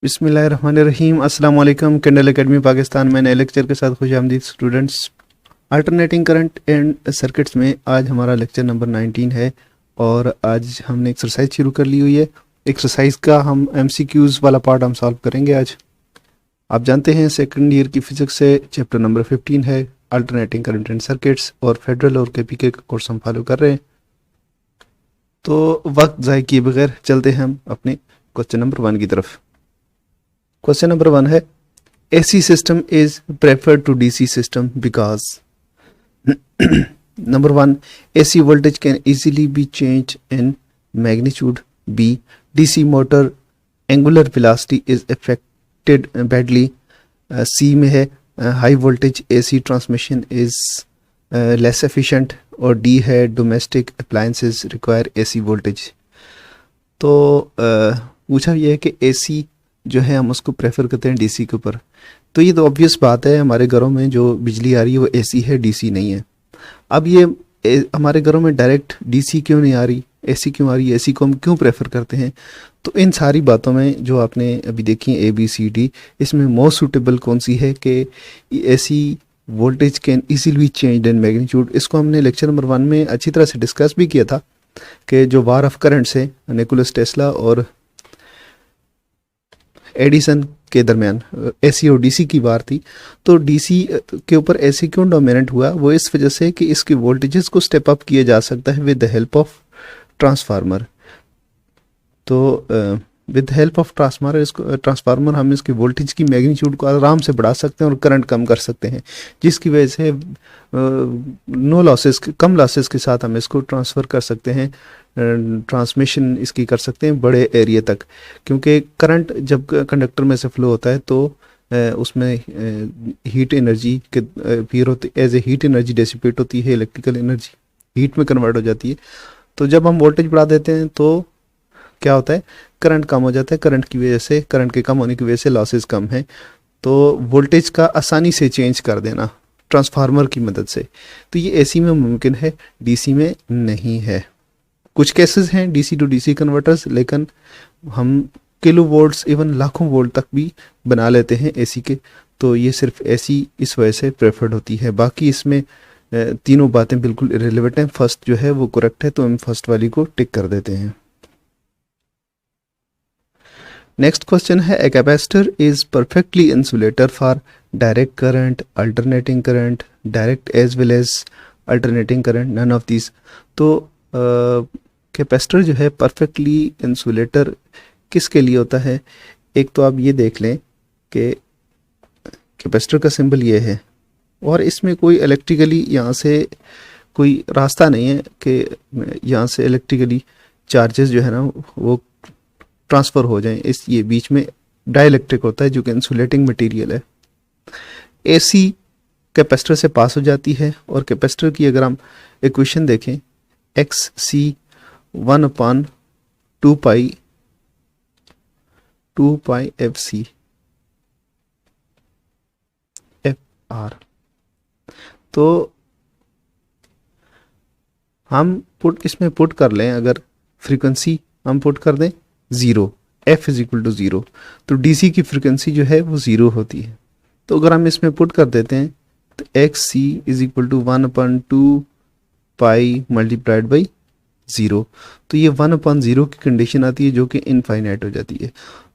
बिस्मिल्लाहिर्रहमानिर्रहीम। अस्सलाम वालेकुम। कैंडल एकेडमी पाकिस्तान में नए लेक्चर के साथ खुशामदीद students. Alternating current and circuits में आज हमारा लेक्चर नंबर 19 है और आज हमने एक्सरसाइज शुरू कर ली हुई है। एक्सरसाइज का हम एमसीक्यूज़ वाला पार्ट हम सॉल्व करेंगे आज। आप जानते हैं सेकंड ईयर की फिजिक्स से चैप्टर नंबर 15 है अल्टरनेटिंग करंट एंड सर्किट्स और फेडरल और केपीके का कोर्स हम फॉलो कर रहे हैं। तो वक्त ज़ाय किए बगैर चलते हैं हम अपने क्वेश्चन नंबर 1 की तरफ। क्वेश्चन नंबर 1 है AC system is preferred to DC system because number 1 AC voltage can easily be changed in magnitude. B DC motor angular velocity is affected badly. C में है high voltage AC transmission is less efficient और D है domestic appliances require AC voltage। तो पूछा ये है कि AC जो है हम उसको प्रेफर करते हैं डीसी के ऊपर। तो ये तो ऑब्वियस बात है, हमारे घरों में जो बिजली आ रही है वो एसी है, डीसी नहीं है। अब ये हमारे घरों में डायरेक्ट डीसी क्यों नहीं आ रही, एसी क्यों आ रही है, एसी को हम क्यों प्रेफर करते हैं? तो इन सारी बातों में जो आपने अभी देखी ए बी सी डी, इसमें मोस्ट सूटेबल कौन सी है कि AC voltage can easily change in magnitude. इसको हमने लेक्चर नंबर 1 में अच्छी तरह से डिस्कस भी किया था कि जो वार ऑफ करंट्स है निकोलस टेस्ला और एडिसन के दरमियान एसी और डीसी की वार थी। तो डीसी के ऊपर एसी क्यों डोमिनेंट हुआ? वो इस वजह से कि इसके वोल्टेजेस को स्टेप अप किया जा सकता है with the help of transformer. तो विद हेल्प ऑफ ट्रांसफार्मर हम इसके वोल्टेज की मैग्नीट्यूड को आराम से बढ़ा सकते हैं और करंट कम कर सकते हैं, जिसकी वजह से नो लॉसेस, कम लॉसेस के साथ हम इसको ट्रांसफ़र कर सकते हैं, ट्रांसमिशन इसकी कर सकते हैं बड़े एरिया तक। क्योंकि करंट जब कंडक्टर में से फ्लो होता है तो उसमें हीट एनर्जी के फिर होती as a heat energy dissipate होती है, इलेक्ट्रिकल एनर्जी हीट में कन्वर्ट हो जाती है। तो जब हम वोल्टेज बढ़ा देते हैं तो क्या होता है, करंट कम हो जाता है। करंट की वजह से, करंट के कम होने की वजह से लॉसेस कम है। तो वोल्टेज का आसानी से चेंज कर देना ट्रांसफार्मर की मदद से, तो ये एसी में मुमकिन है, डीसी में नहीं है। कुछ केसेस हैं डीसी टू डीसी कन्वर्टर्स, लेकिन हम किलो वोल्ट्स इवन लाखों वोल्ट तक भी बना लेते हैं एसी के। तो ये सिर्फ एसी इस वजह से प्रेफर्ड होती है। बाकी इसमें तीनों बातें बिल्कुल इरेलेवेंट हैं। फर्स्ट जो है वो करेक्ट है, तो हम फर्स्ट वाली को टिक कर देते हैं। नेक्स्ट क्वेश्चन है a capacitor is perfectly insulator for direct current, alternating current, direct as well as alternating current, none of this. तो कैपेसिटर जो है परफेक्टली इंसुलेटर किसके लिए होता है? एक तो आप ये देख लें कि कैपेसिटर का सिंबल ये है और इसमें कोई इलेक्ट्रिकली यहाँ से कोई रास्ता नहीं है कि यहाँ से इलेक्ट्रिकली चार्जेस जो है ना वो ट्रांसफ़र हो जाएं। इस ये बीच में डाइलेक्ट्रिक होता है जो कि इंसुलेटिंग मटेरियल है। एसी कैपेसिटर से पास हो जाती है और कैपेसिटर की अगर हम इक्वेशन देखें, एक्स सी 1/2 पाई एफ सी एफ आर। तो हम इसमें पुट कर लें, अगर फ्रीक्वेंसी हम पुट कर दें 0, एफ इज इक्वल टू 0, तो डीसी की फ्रीक्वेंसी जो है वो 0 होती है। तो अगर हम इसमें पुट कर देते हैं तो X C is equal to 1/2 pi multiplied by 0। तो ये 1/0 की कंडीशन आती है जो कि इनफाइनाइट हो जाती है।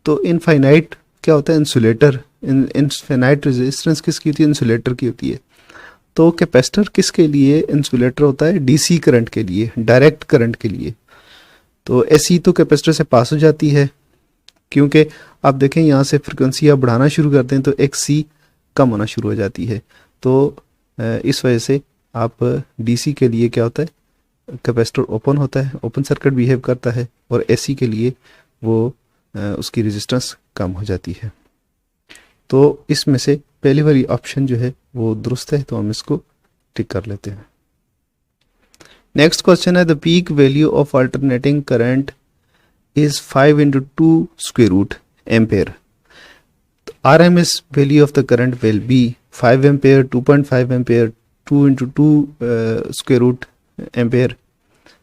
तो इनफाइनाइट क्या होता है? इंसुलेटर। इनफाइनाइट रेजिस्टेंस किसकी होती है? इंसुलेटर की होती है। तो कैपेसिटर किसके लिए इंसुलेटर होता है? डीसी करंट के लिए, डायरेक्ट करंट के लिए। तो एसी तो कैपेसिटर से पास हो जाती है, क्योंकि आप देखें यहाँ से फ्रिक्वेंसी आप बढ़ाना शुरू करते हैं तो एक्स सी कम होना शुरू हो जाती है। तो इस वजह से आप डीसी के लिए क्या होता है, कैपेसिटर ओपन होता है, ओपन सर्किट बिहेव करता है, और एसी के लिए वो उसकी रेजिस्टेंस कम हो जाती है। तो इसमें से पहली वाली ऑप्शन जो है वो दुरुस्त है, तो हम इसको टिक कर लेते हैं। नेक्स्ट क्वेश्चन है the peak value of alternating current is 5 × 2 square root ampere. RMS value of the current will be 5 ampere, 2.5 ampere, 2 × 2 square root ampere,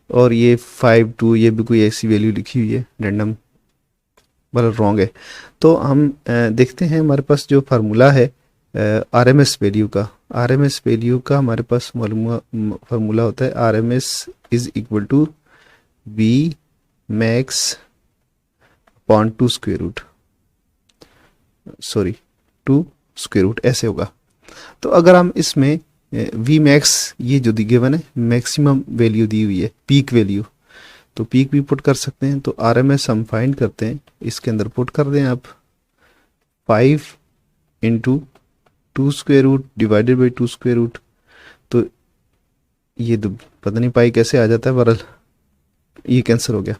और ये 5 2, ये भी कोई ऐसी वैल्यू लिखी हुई है रैंडम। मतलब रॉन्ग है। तो हम देखते हैं हमारे पास जो फार्मूला है आरएमएस वैल्यू का, आरएमएस वैल्यू का हमारे पास फार्मूला होता है RMS is equal to V max upon two square root, sorry two square root, ऐसे होगा। तो अगर हम इसमें वी मैक्स ये जो दी गिवन है मैक्सिमम वैल्यू दी हुई है, पीक वैल्यू, तो पीक भी पुट कर सकते हैं। तो आरएमएस हम फाइंड करते हैं, इसके अंदर पुट कर दें आप 5 into two square root divided by two square root. तो ये तो पता नहीं पाई कैसे आ जाता है, बहरहाल ये कैंसिल हो गया।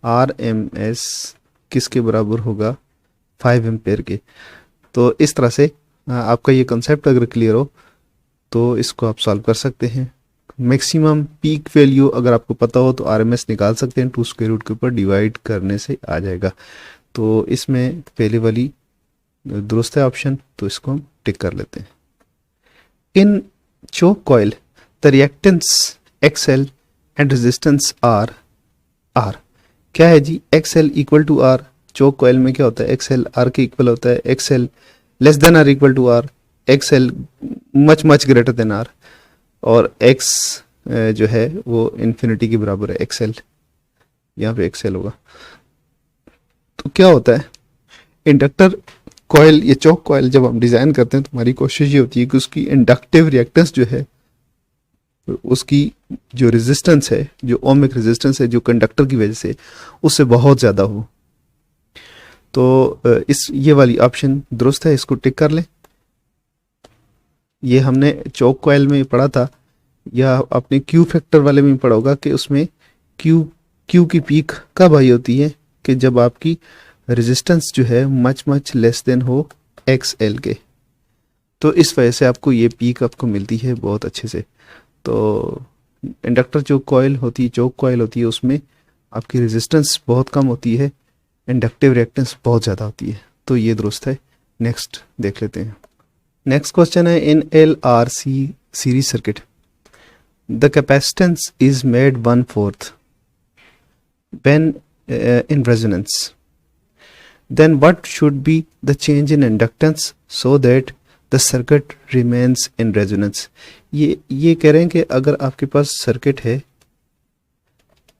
आरएमएस किसके बराबर होगा, 5 एम्पेयर के। तो इस तरह से आपका ये कंसेप्ट अगर क्लियर हो तो इसको आप सॉल्व कर सकते हैं। मैक्सिमम पीक वैल्यू अगर आपको पता हो तो आरएमएस निकाल सकते हैं, टू स्क्वायर रूट के ऊपर डिवाइड करने से आ जाएगा। तो इसमें पहले वाली दुरुस्त है ऑप्शन, तो इसको हम टिक कर लेते हैं। In choke coil the reactance XL and resistance R क्या है जी, XL equal to R. Choke coil में क्या होता है, एक्सएल आर के इक्वल होता है, XL less than R equal to R, XL much greater than R, और एक्स जो है वो इन्फिनिटी के बराबर है एक्सएल, यहाँ पे एक्सएल होगा। तो क्या होता है, इंडक्टर कॉइल या चोक कॉइल जब हम डिजाइन करते हैं तो हमारी कोशिश ये होती है कि उसकी इंडक्टिव रिएक्टेंस जो है, उसकी जो रेजिस्टेंस है, जो ओमिक रेजिस्टेंस है जो कंडक्टर की वजह से, उससे बहुत ज़्यादा हो। तो ये वाली ऑप्शन दुरुस्त है, इसको टिक कर लें। ये हमने चोक कॉइल में पढ़ा था, या अपने क्यू फैक्टर वाले में पढ़ा होगा कि उसमें क्यू की पीक कब आई होती है, कि जब आपकी रेजिस्टेंस जो है मच लेस देन हो एक्स एल के। तो इस वजह से आपको ये पीक आपको मिलती है बहुत अच्छे से। तो इंडक्टर जो कॉइल होती है, चोक कॉइल होती है, उसमें आपकी रेजिस्टेंस बहुत कम होती है, इंडक्टिव रिएक्टेंस बहुत ज़्यादा होती है। तो ये दुरुस्त है। नेक्स्ट देख लेते हैं। नेक्स्ट क्वेश्चन है, in L R C series circuit the capacitance is made 1/4 when in resonance, then what should be the change in inductance so that the circuit remains in resonance। ये कह रहे हैं कि अगर आपके पास सर्किट है,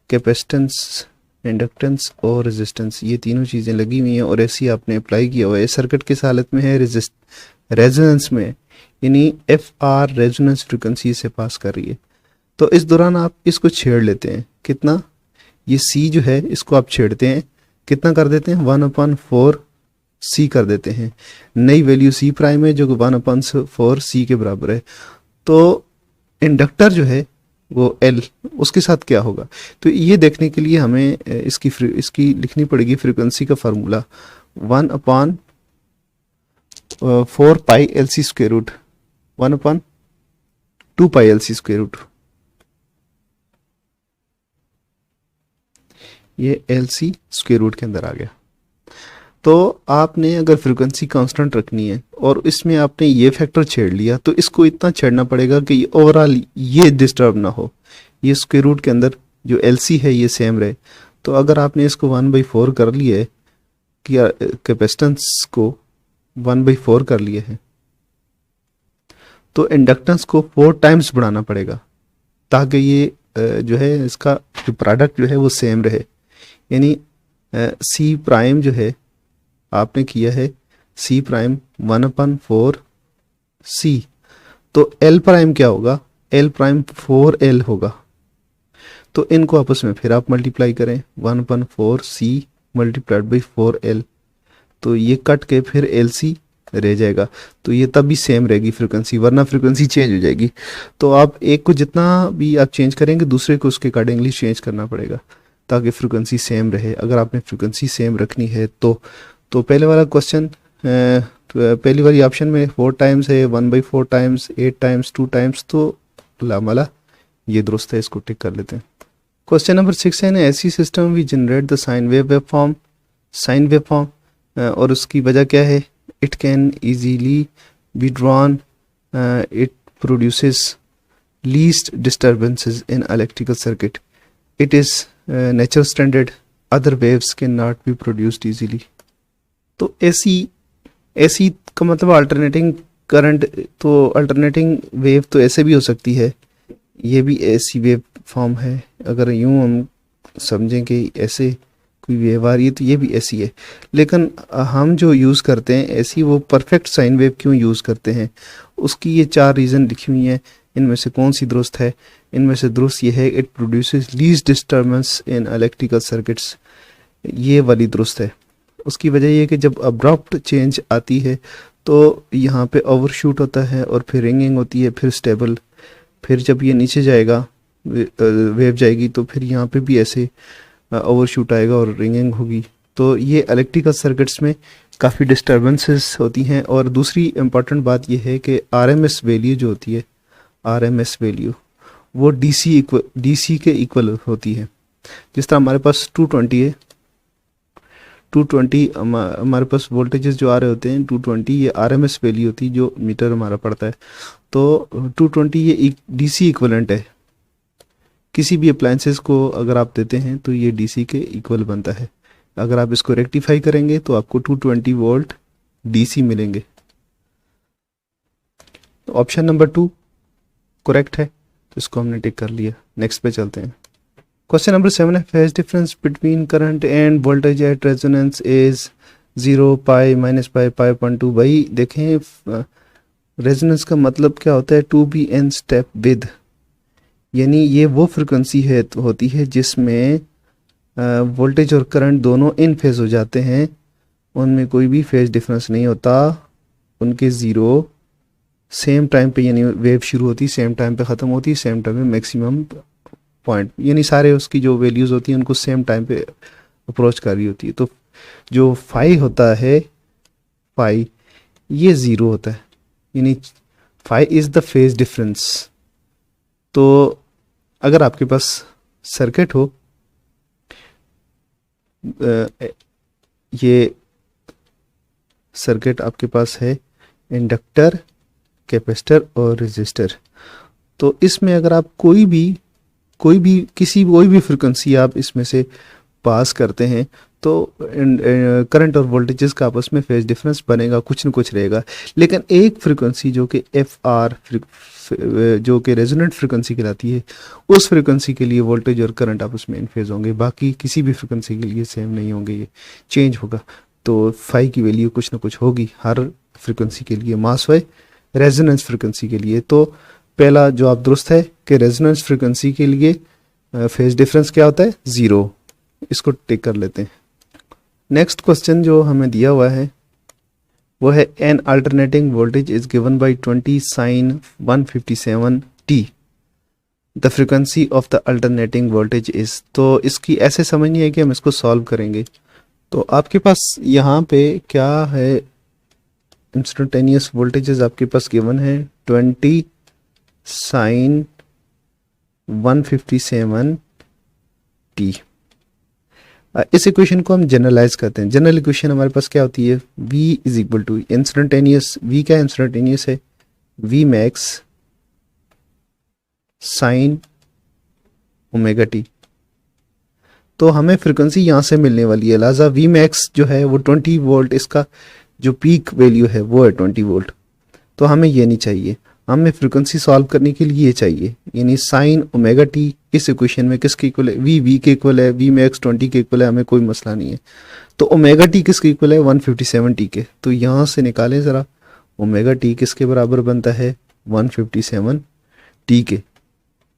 capacitance, inductance और resistance, ये तीनों चीज़ें लगी हुई हैं और ऐसी आपने अप्लाई किया हुआ है, सर्किट किस हालत में है, रेजोनेंस में, यानी एफ आर रेजोनेंस फ्रिक्वेंसी से पास कर रही है। तो इस दौरान आप इसको छेड़ लेते हैं, कितना, ये सी जो है इसको आप छेड़ते हैं, कितना कर देते हैं, 1/4 सी कर देते हैं। नई वैल्यू सी प्राइम है जो कि 1/4 सी के बराबर है। तो इंडक्टर जो है वो एल, उसके साथ क्या होगा, तो ये देखने के लिए हमें इसकी लिखनी पड़ेगी फ्रीक्वेंसी का formula 1/4 pi L C square root, 1/2 pi L C square root. ये एल सी स्क्वायर रूट के अंदर आ गया। तो आपने अगर फ्रीक्वेंसी कांस्टेंट रखनी है और इसमें आपने ये फैक्टर छेड़ लिया, तो इसको इतना छेड़ना पड़ेगा कि ओवरऑल ये डिस्टर्ब ना हो, ये स्क्वायर रूट के अंदर जो एल सी है ये सेम रहे। तो अगर आपने इसको 1/4 कर लिया है, कि कैपेसिटेंस को 1/4 कर लिया है, तो इंडक्टेंस को 4 टाइम्स बढ़ाना पड़ेगा, ताकि ये जो है इसका जो प्रोडक्ट जो है वो सेम रहे। यानी सी प्राइम जो है आपने किया है सी प्राइम 1/4 सी, तो एल प्राइम क्या होगा, एल प्राइम 4L होगा। तो इनको आपस में फिर आप मल्टीप्लाई करें, 1/4 सी मल्टीप्लाइड बाई 4L, तो ये कट के फिर LC रह जाएगा। तो ये तब भी सेम रहेगी फ्रीक्वेंसी, वरना फ्रीक्वेंसी चेंज हो जाएगी। तो आप एक को जितना भी आप चेंज करेंगे, दूसरे को उसके अकॉर्डिंगली चेंज करना पड़ेगा ताकि फ्रीक्वेंसी सेम रहे। अगर आपने फ्रीक्वेंसी सेम रखनी है तो पहले वाला क्वेश्चन, पहली वाली ऑप्शन में 4 टाइम्स है, 1/4 टाइम्स, 8 टाइम्स, 2 टाइम्स, तो लामला ये दुरुस्त है, इसको टिक कर लेते हैं। क्वेश्चन नंबर 6 है, ऐसी system we generate the sine wave form, और उसकी वजह क्या है, it can easily be drawn, it produces least disturbances in electrical circuit, it is natural standard, other waves can not be produced easily. तो AC का मतलब alternating current, तो alternating wave तो ऐसे भी हो सकती है, ये भी ऐसी वेव फॉर्म है। अगर यूं हम समझें कि ऐसे कोई वेव आ रही है तो ये भी ऐसी है। लेकिन हम जो यूज़ करते हैं ऐसी, वो परफेक्ट साइन वेव क्यों यूज़ करते हैं, उसकी ये 4 रीज़न लिखी हुई हैं। इनमें से कौन सी दुरुस्त है? इनमें से दुरुस्त ये है, it produces least disturbance in electrical circuits, ये वाली दुरुस्त है। उसकी वजह ये है कि जब अब्रप्ट चेंज आती है तो यहाँ पे ओवरशूट होता है और फिर रिंगिंग होती है, फिर स्टेबल, फिर जब ये नीचे जाएगा वेव जाएगी तो फिर यहाँ पे भी ऐसे ओवरशूट आएगा और रिंगिंग होगी। तो ये इलेक्ट्रिकल सर्किट्स में काफ़ी डिस्टर्बेंसेस होती हैं। और दूसरी इम्पॉर्टेंट बात ये है कि आरएमएस वैल्यू जो होती है, आरएमएस वैल्यू वो डीसी के इक्वल होती है। जिस तरह हमारे पास 220 है, 220 हमारे पास वोल्टेजेस जो आ रहे होते हैं 220, ये आरएमएस वैल्यू होती है जो मीटर हमारा पड़ता है। तो 220 ये डीसी इक्वलेंट है। किसी भी अप्लायंसेस को अगर आप देते हैं तो ये डीसी के इक्वल बनता है। अगर आप इसको रेक्टिफाई करेंगे तो आपको 220 वोल्ट डीसी मिलेंगे। तो ऑप्शन नंबर 2 करेक्ट है, तो इसको हमने टिक कर लिया। नेक्स्ट पे चलते हैं। क्वेश्चन नंबर 7 है, phase difference between current and voltage at resonance is 0, pi, minus pi, पाई.2। भाई देखें, रेजोनेंस का मतलब क्या होता है? To be in step with, यानी ये वो फ्रिक्वेंसी है होती है जिसमें वोल्टेज और करंट दोनों इन फेज हो जाते हैं, उनमें कोई भी फेज डिफरेंस नहीं होता, उनके ज़ीरो सेम टाइम पे, यानी वेव शुरू होती सेम टाइम पे ख़त्म होती, सेम टाइम पे मैक्सिमम पॉइंट, यानी सारे उसकी जो वैल्यूज़ होती हैं उनको सेम टाइम पे अप्रोच कर रही होती है। तो जो फाई होता है, फाई ये ज़ीरो होता है, यानी phi is the phase difference. तो अगर आपके पास सर्किट हो, ये सर्किट आपके पास है इंडक्टर, कैपेसिटर और रेजिस्टर, तो इसमें अगर आप कोई भी फ्रिक्वेंसी आप इसमें से पास करते हैं तो करंट और वोल्टेजेस का आपस में फेज डिफरेंस बनेगा, कुछ न कुछ रहेगा। लेकिन एक फ्रिक्वेंसी जो कि FR जो कि रेजोनेंट फ्रिक्वेंसी कहलाती है, उस फ्रिक्वेंसी के लिए वोल्टेज और करंट आपस में इन फेज होंगे, बाकी किसी भी फ्रिक्वेंसी के लिए सेम नहीं होंगे, ये चेंज होगा। तो फाई की वैल्यू कुछ ना कुछ होगी हर फ्रिक्वेंसी के लिए, मास वाई रेजोनेंस फ्रिक्वेंसी के लिए। तो पहला जवाब दुरुस्त है कि रेजोनेंस फ्रिक्वेंसी के लिए फेज डिफरेंस क्या होता है? 0। इसको टिक कर लेते हैं। नेक्स्ट क्वेश्चन जो हमें दिया हुआ है वो है, an alternating voltage is given by 20 sin 157 t, the frequency of the alternating voltage is. तो इसकी ऐसे समझनी है कि हम इसको सॉल्व करेंगे। तो आपके पास यहाँ पे क्या है, इंस्टेंटेनियस वोल्टेजेस आपके पास गिवन है 20 sin 157 t। इस इक्वेशन को हम जनरलाइज करते हैं। जनरल इक्वेशन हमारे पास क्या होती है? V is equal to instantaneous, V क्या इंस्टेंटेनियस है? V max sine omega T. तो हमें फ्रिक्वेंसी यहाँ से मिलने वाली है, लिहाजा V मैक्स जो है वो 20 वोल्ट, इसका जो पीक वैल्यू है वो है 20 वोल्ट। तो हमें ये नहीं चाहिए, हमें फ्रिक्वेंसी सॉल्व करने के लिए ये चाहिए, यानी साइन ओमेगा टी इस इक्वेशन में किसके इक्वल है? V के इक्वल है, V मैक्स 20 के इक्वल है, हमें कोई मसला नहीं है। तो ओमेगा टी किसके इक्वल है? 157 टी के। तो यहाँ से निकालें ज़रा, ओमेगा टी किसके बराबर बनता है? 157 टी के।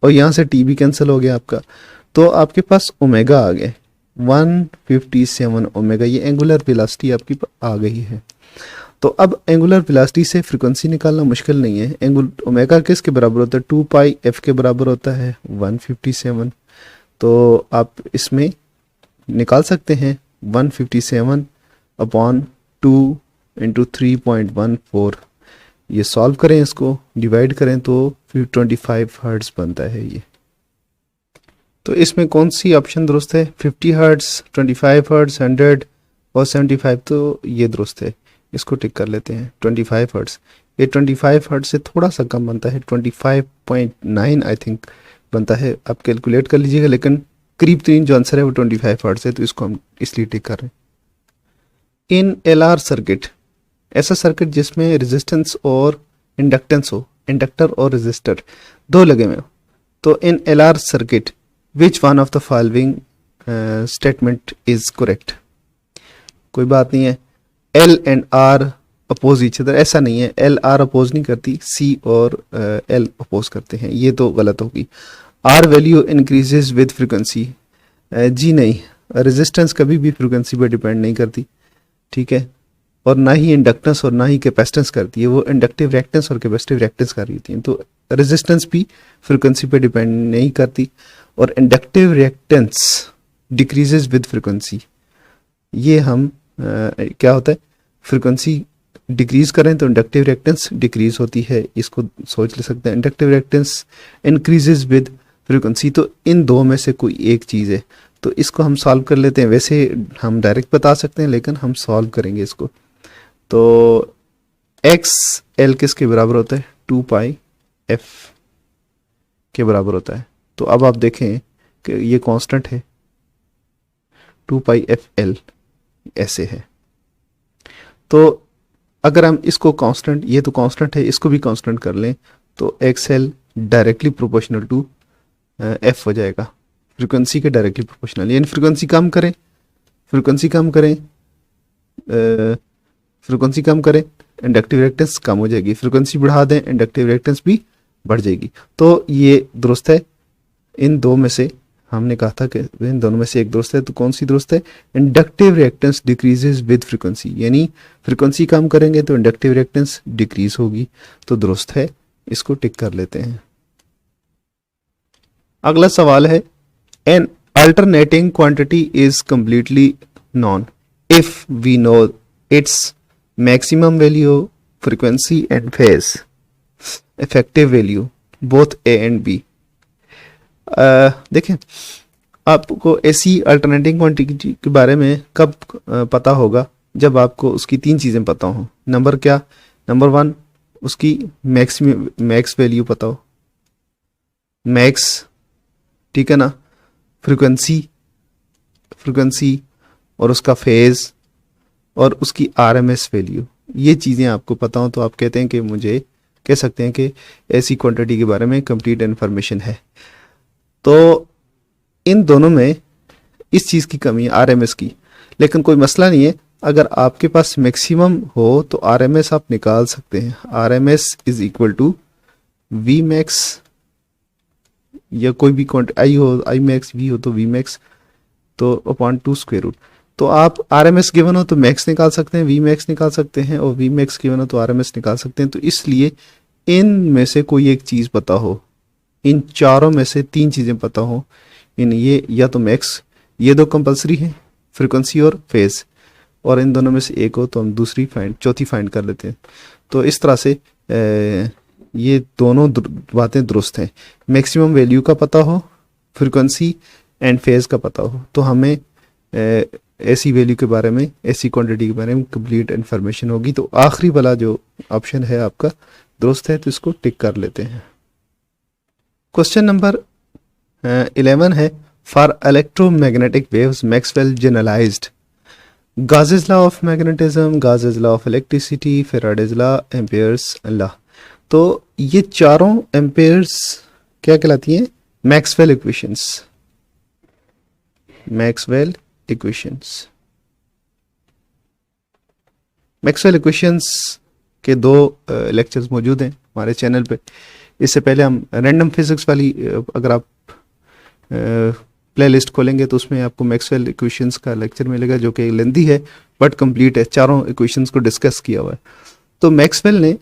और यहाँ से टी भी कैंसिल हो गया आपका, तो आपके पास ओमेगा आ गए 157 ओमेगा, ये एंगुलर वेलोसिटी आपकी आ गई है। तो अब एंगुलर वेलोसिटी से फ्रिक्वेंसी निकालना मुश्किल नहीं है। ओमेगा किसके बराबर होता है? 2 पाई एफ के बराबर होता है 157। तो आप इसमें निकाल सकते हैं 157 अपॉन 2 इंटू 3.14। ये सॉल्व करें, इसको डिवाइड करें तो फिर 25 हर्ट्ज बनता है ये। तो इसमें कौन सी ऑप्शन दुरुस्त है? 50 हर्ट्ज, 25 हर्ट्ज, 100 और 75। तो ये दुरुस्त है, इसको टिक कर लेते हैं। 25 हर्ट्ज, ये 25 हर्ट्ज से थोड़ा सा कम बनता है, 25.9 आई थिंक बनता है, आप कैलकुलेट कर लीजिएगा। लेकिन करीब तरीन जो आंसर है वो 25 हर्ट्ज है, तो इसको हम इसलिए टिक कर रहे हैं। इन LR सर्किट, ऐसा सर्किट जिसमें रेजिस्टेंस और इंडक्टेंस हो, इंडक्टर और रेजिस्टर दो लगे हुए हो, तो in LR circuit which one of the following statement is correct. कोई बात नहीं है, L and R oppose each other, ऐसा नहीं है, L R अपोज नहीं करती, C और L अपोज करते हैं, ये तो गलत होगी। R value increases with frequency, जी नहीं, रेजिस्टेंस कभी भी फ्रिक्वेंसी पर डिपेंड नहीं करती, ठीक है, और ना ही इंडक्टेंस और ना ही कैपेसिटेंस करती है, वो इंडक्टिव रिएक्टेंस और कैपेसिटिव रिएक्टेंस कर रही होती हैं। तो रेजिस्टेंस भी फ्रिक्वेंसी पे डिपेंड नहीं करती, और inductive reactance decreases with frequency. ये हम क्या होता है, फ्रिक्वेंसी डिक्रीज करें तो इंडक्टिव रिएक्टेंस डिक्रीज होती है, इसको सोच ले सकते हैं। Inductive reactance increases with frequency, तो इन दो में से कोई एक चीज़ है, तो इसको हम सॉल्व कर लेते हैं। वैसे हम डायरेक्ट बता सकते हैं, लेकिन हम सॉल्व करेंगे इसको। तो एक्स एल किसके बराबर होता है, 2 पाई एफ के बराबर होता है। तो अब आप देखें कि ये कांस्टेंट है, 2 पाई एफ एल ऐसे है। तो अगर हम इसको कांस्टेंट, ये तो कांस्टेंट है, इसको भी कांस्टेंट कर लें, तो X L directly proportional to F हो जाएगा, फ्रिक्वेंसी के डायरेक्टली प्रोपोर्शनल। यानी फ्रिक्वेंसी कम करें, फ्रिक्वेंसी कम करें, फ्रिक्वेंसी कम करें, इंडक्टिव रिएक्टेंस कम हो जाएगी, फ्रिक्वेंसी बढ़ा दें, इंडक्टिव रिएक्टेंस भी बढ़ जाएगी। तो ये दुरुस्त है। इन दो में से हमने कहा था कि इन दोनों में से एक दुरुस्त है, तो कौन सी दुरुस्त है, inductive reactance decreases with frequency, यानी फ्रिक्वेंसी कम करेंगे तो इंडक्टिव रिएक्टेंस डिक्रीज होगी, तो दुरुस्त है, इसको टिक कर लेते हैं। अगला सवाल है, an alternating quantity is completely non if we know its maximum value, frequency and phase, effective value both A and B. देखें, आपको ऐसी अल्टरनेटिंग क्वांटिटी के बारे में कब पता होगा, जब आपको उसकी तीन चीज़ें पता हो। नंबर क्या, नंबर 1 उसकी मैक्स वैल्यू पता हो, मैक्स, ठीक है ना, फ्रीक्वेंसी और उसका फेज और उसकी आरएमएस वैल्यू, ये चीज़ें आपको पता हो, तो आप कहते हैं कि मुझे कह सकते हैं कि ऐसी क्वांटिटी के बारे में कंप्लीट इन्फॉर्मेशन है। तो इन दोनों में इस चीज़ की कमी है, आरएमएस की, लेकिन कोई मसला नहीं है, अगर आपके पास मैक्सिमम हो तो आरएमएस आप निकाल सकते हैं। RMS is equal to V max, या कोई भी आई हो, आई मैक्स वी हो तो वी मैक्स, तो अपॉन 2 स्क्वायर रूट। तो आप आरएमएस गिवन हो तो मैक्स निकाल सकते हैं, वी मैक्स निकाल सकते हैं, और वी मैक्स गिवन हो तो आरएमएस निकाल सकते हैं। तो इसलिए इन में से कोई एक चीज़ पता हो, इन चारों में से 3 चीज़ें पता हो, इन ये या तो मैक्स, ये दो कंपलसरी हैं, फ्रिक्वेंसी और फेज, और इन दोनों में से एक हो तो हम चौथी फाइंड कर लेते हैं। तो इस तरह से ये दोनों बातें दुरुस्त हैं। मैक्सिमम वैल्यू का पता हो, फ्रिक्वेंसी एंड फेज का पता हो, तो हमें ऐसी वैल्यू के बारे में, ऐसी क्वांटिटी के बारे में कंप्लीट इन्फॉर्मेशन होगी। तो आखिरी वाला जो ऑप्शन है आपका दुरुस्त है, तो इसको टिक कर लेते हैं। क्वेश्चन नंबर 11 है, for electromagnetic waves Maxwell generalized Gauss's law of magnetism, Gauss's law of electricity, Faraday's law, Ampere's law. तो ये चारों एम्पियर्स क्या कहलाती हैं, Maxwell equations. Maxwell equations, Maxwell equations के 2 लेक्चर्स मौजूद हैं हमारे चैनल पे। इससे पहले हम रैंडम फिजिक्स वाली, अगर आप प्लेलिस्ट खोलेंगे तो उसमें आपको मैक्सवेल इक्वेशंस का लेक्चर मिलेगा, जो कि लेंथी है बट कंप्लीट है, चारों इक्वेशंस को डिस्कस किया हुआ है। तो मैक्सवेल ने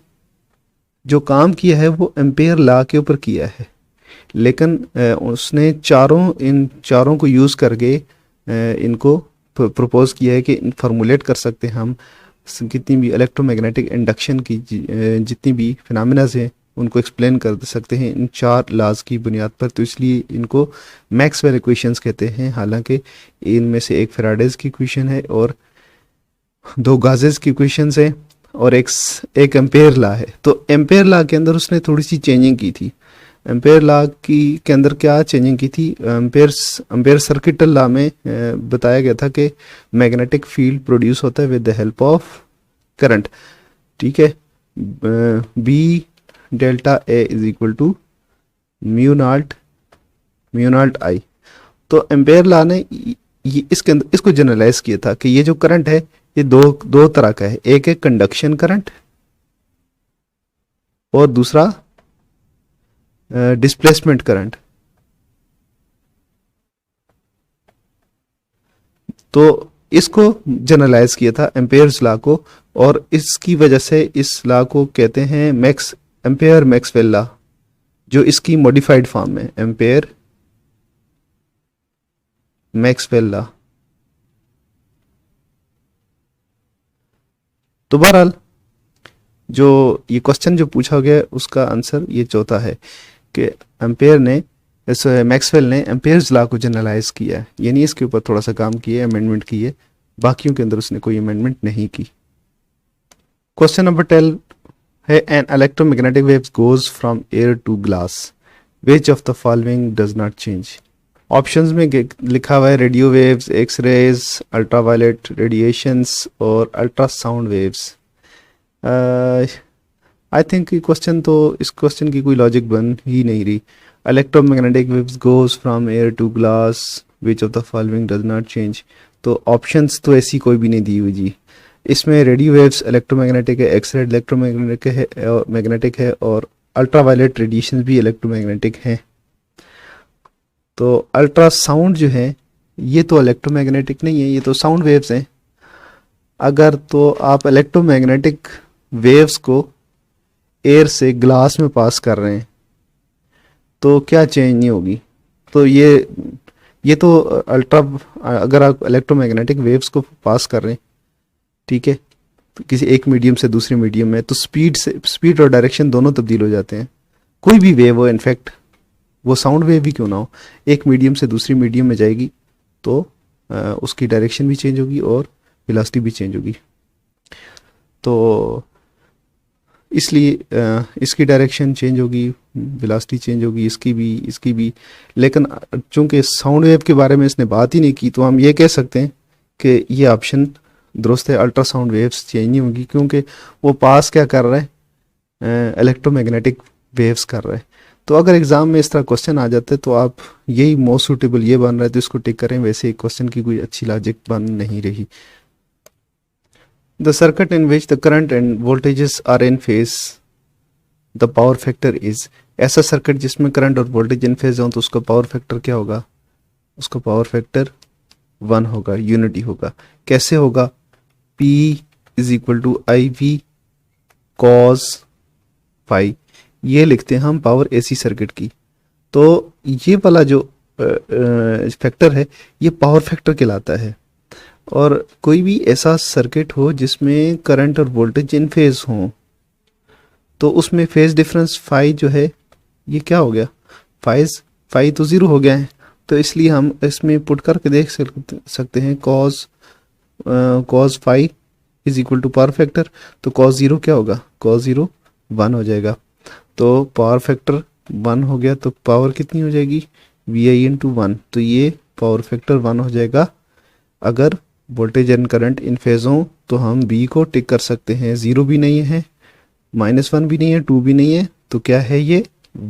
जो काम किया है वो एम्पेयर लॉ के ऊपर किया है, लेकिन उसने इन चारों को यूज़ करके इनको प्रपोज किया है कि फॉर्मुलेट कर सकते हैं हम कितनी भी इलेक्ट्रोमैग्नेटिक इंडक्शन की जितनी भी फिनोमेनाज हैं उनको एक्सप्लेन कर सकते हैं इन 4 लॉज की बुनियाद पर। तो इसलिए इनको मैक्सवेल इक्वेशंस कहते हैं। हालांकि इनमें से एक फैराडेज की इक्वेशन है और 2 गाजेस की इक्वेशंस है और एक एम्पेयर लॉ है। तो एम्पेयर लॉ के अंदर उसने थोड़ी सी चेंजिंग की थी। एम्पेयर लॉ की के अंदर क्या चेंजिंग की थी, एम्पेयर सर्किट लॉ में बताया गया था कि मैग्नेटिक फील्ड प्रोड्यूस होता है with the help of current, ठीक है। B delta A is equal to mu naught I. तो एम्पेयर लॉ ने ये इसके अंदर इसको जनरलाइज किया था कि ये जो करंट है ये दो तरह का है, एक है कंडक्शन करंट और दूसरा डिस्प्लेसमेंट करंट। तो इसको जनरलाइज किया था एम्पेयर्स लॉ को, और इसकी वजह से इस लॉ को कहते हैं एम्पेयर मैक्सवेल लॉ, जो इसकी मॉडिफाइड फॉर्म में एम्पेयर मैक्सवेल लॉ। तो बहरहाल जो ये क्वेश्चन जो पूछा गया उसका आंसर ये चौथा है कि एम्पेयर ने मैक्सवेल ने एम्पेयर्स लॉ को जनरलाइज किया है, यानी इसके ऊपर थोड़ा सा काम किया, अमेंडमेंट की है, बाकियों के अंदर उसने कोई अमेंडमेंट नहीं की। क्वेश्चन नंबर 12 है an electromagnetic waves goes from air to glass, which of the following does not change. Options में लिखा हुआ है radio waves, X rays, ultraviolet radiations और अल्ट्रासाउंड वेव्स। आई थिंक इस क्वेश्चन की कोई लॉजिक बन ही नहीं रही। Electromagnetic waves goes from air to glass, which of the following does not change. तो ऑप्शंस तो ऐसी कोई भी नहीं दी हुई जी। इसमें रेडियो वेव्स इलेक्ट्रोमैग्नेटिक है, एक्स रे इलेक्ट्रोमैग्नेटिक है और अल्ट्रावायलेट रेडिएशन भी इलेक्ट्रोमैग्नेटिक हैं। तो अल्ट्रासाउंड जो है ये तो इलेक्ट्रोमैग्नेटिक नहीं है, ये तो साउंड वेव्स हैं। अगर तो आप इलेक्ट्रोमैग्नेटिक वेव्स को एयर से ग्लास में पास कर रहे हैं तो क्या चेंज नहीं होगी। तो ये तो अगर आप इलेक्ट्रोमैग्नेटिक वेव्स को पास कर रहे हैं, ठीक है, तो किसी एक मीडियम से दूसरे मीडियम में, तो स्पीड और डायरेक्शन दोनों तब्दील हो जाते हैं। कोई भी वेव हो, इनफैक्ट वो साउंड वेव भी क्यों ना हो, एक मीडियम से दूसरी मीडियम में जाएगी तो उसकी डायरेक्शन भी चेंज होगी और वेलोसिटी भी चेंज होगी। तो इसलिए इसकी डायरेक्शन चेंज होगी, वेलोसिटी चेंज होगी, इसकी भी। लेकिन चूंकि साउंड वेव के बारे में इसने बात ही नहीं की, तो हम ये कह सकते हैं कि ये ऑप्शन दुरुस्त है, अल्ट्रासाउंड वेव्स चेंज नहीं होगी, क्योंकि वो पास क्या कर रहा है, इलेक्ट्रोमैग्नेटिक वेव्स कर रहा है। तो अगर एग्जाम में इस तरह क्वेश्चन आ जाते तो आप यही मोस्ट सूटेबल ये बन रहा है तो इसको टिक करें, वैसे क्वेश्चन की कोई अच्छी लॉजिक बन नहीं रही। The circuit in which the current and voltages are in phase, the power factor is. ऐसा सर्किट जिसमें करंट और वोल्टेज इन फेज हो तो उसका पावर फैक्टर क्या होगा, उसका पावर फैक्टर 1 होगा, यूनिटी होगा। कैसे होगा, P is equal to IV cos phi, ये लिखते हैं हम पावर AC सर्किट की। तो ये वाला जो फैक्टर है ये पावर फैक्टर कहलाता है। और कोई भी ऐसा सर्किट हो जिसमें करंट और वोल्टेज इन फेज हो तो उसमें फेज डिफरेंस फाई जो है ये क्या हो गया, फाई तो 0 हो गया है। तो इसलिए हम इसमें पुट करके देख सकते हैं cos phi is equal to power factor. तो कॉस 0 क्या होगा, कॉस 0 1 हो जाएगा। तो पावर फैक्टर 1 हो गया तो पावर कितनी हो जाएगी, VI इंटू 1। तो ये पावर फैक्टर 1 हो जाएगा। अगर voltage and current in phase हो तो हम B को टिक कर सकते हैं, 0 भी नहीं है, -1 भी नहीं है, 2 भी नहीं है, तो क्या है ये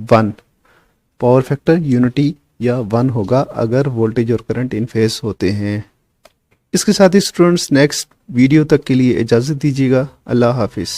1। पावर फैक्टर यूनिटी या 1 होगा अगर वोल्टेज और करंट इन फेज होते हैं। इसके साथ ही स्टूडेंट्स नेक्स्ट वीडियो तक के लिए इजाज़त दीजिएगा। अल्लाह हाफिज़।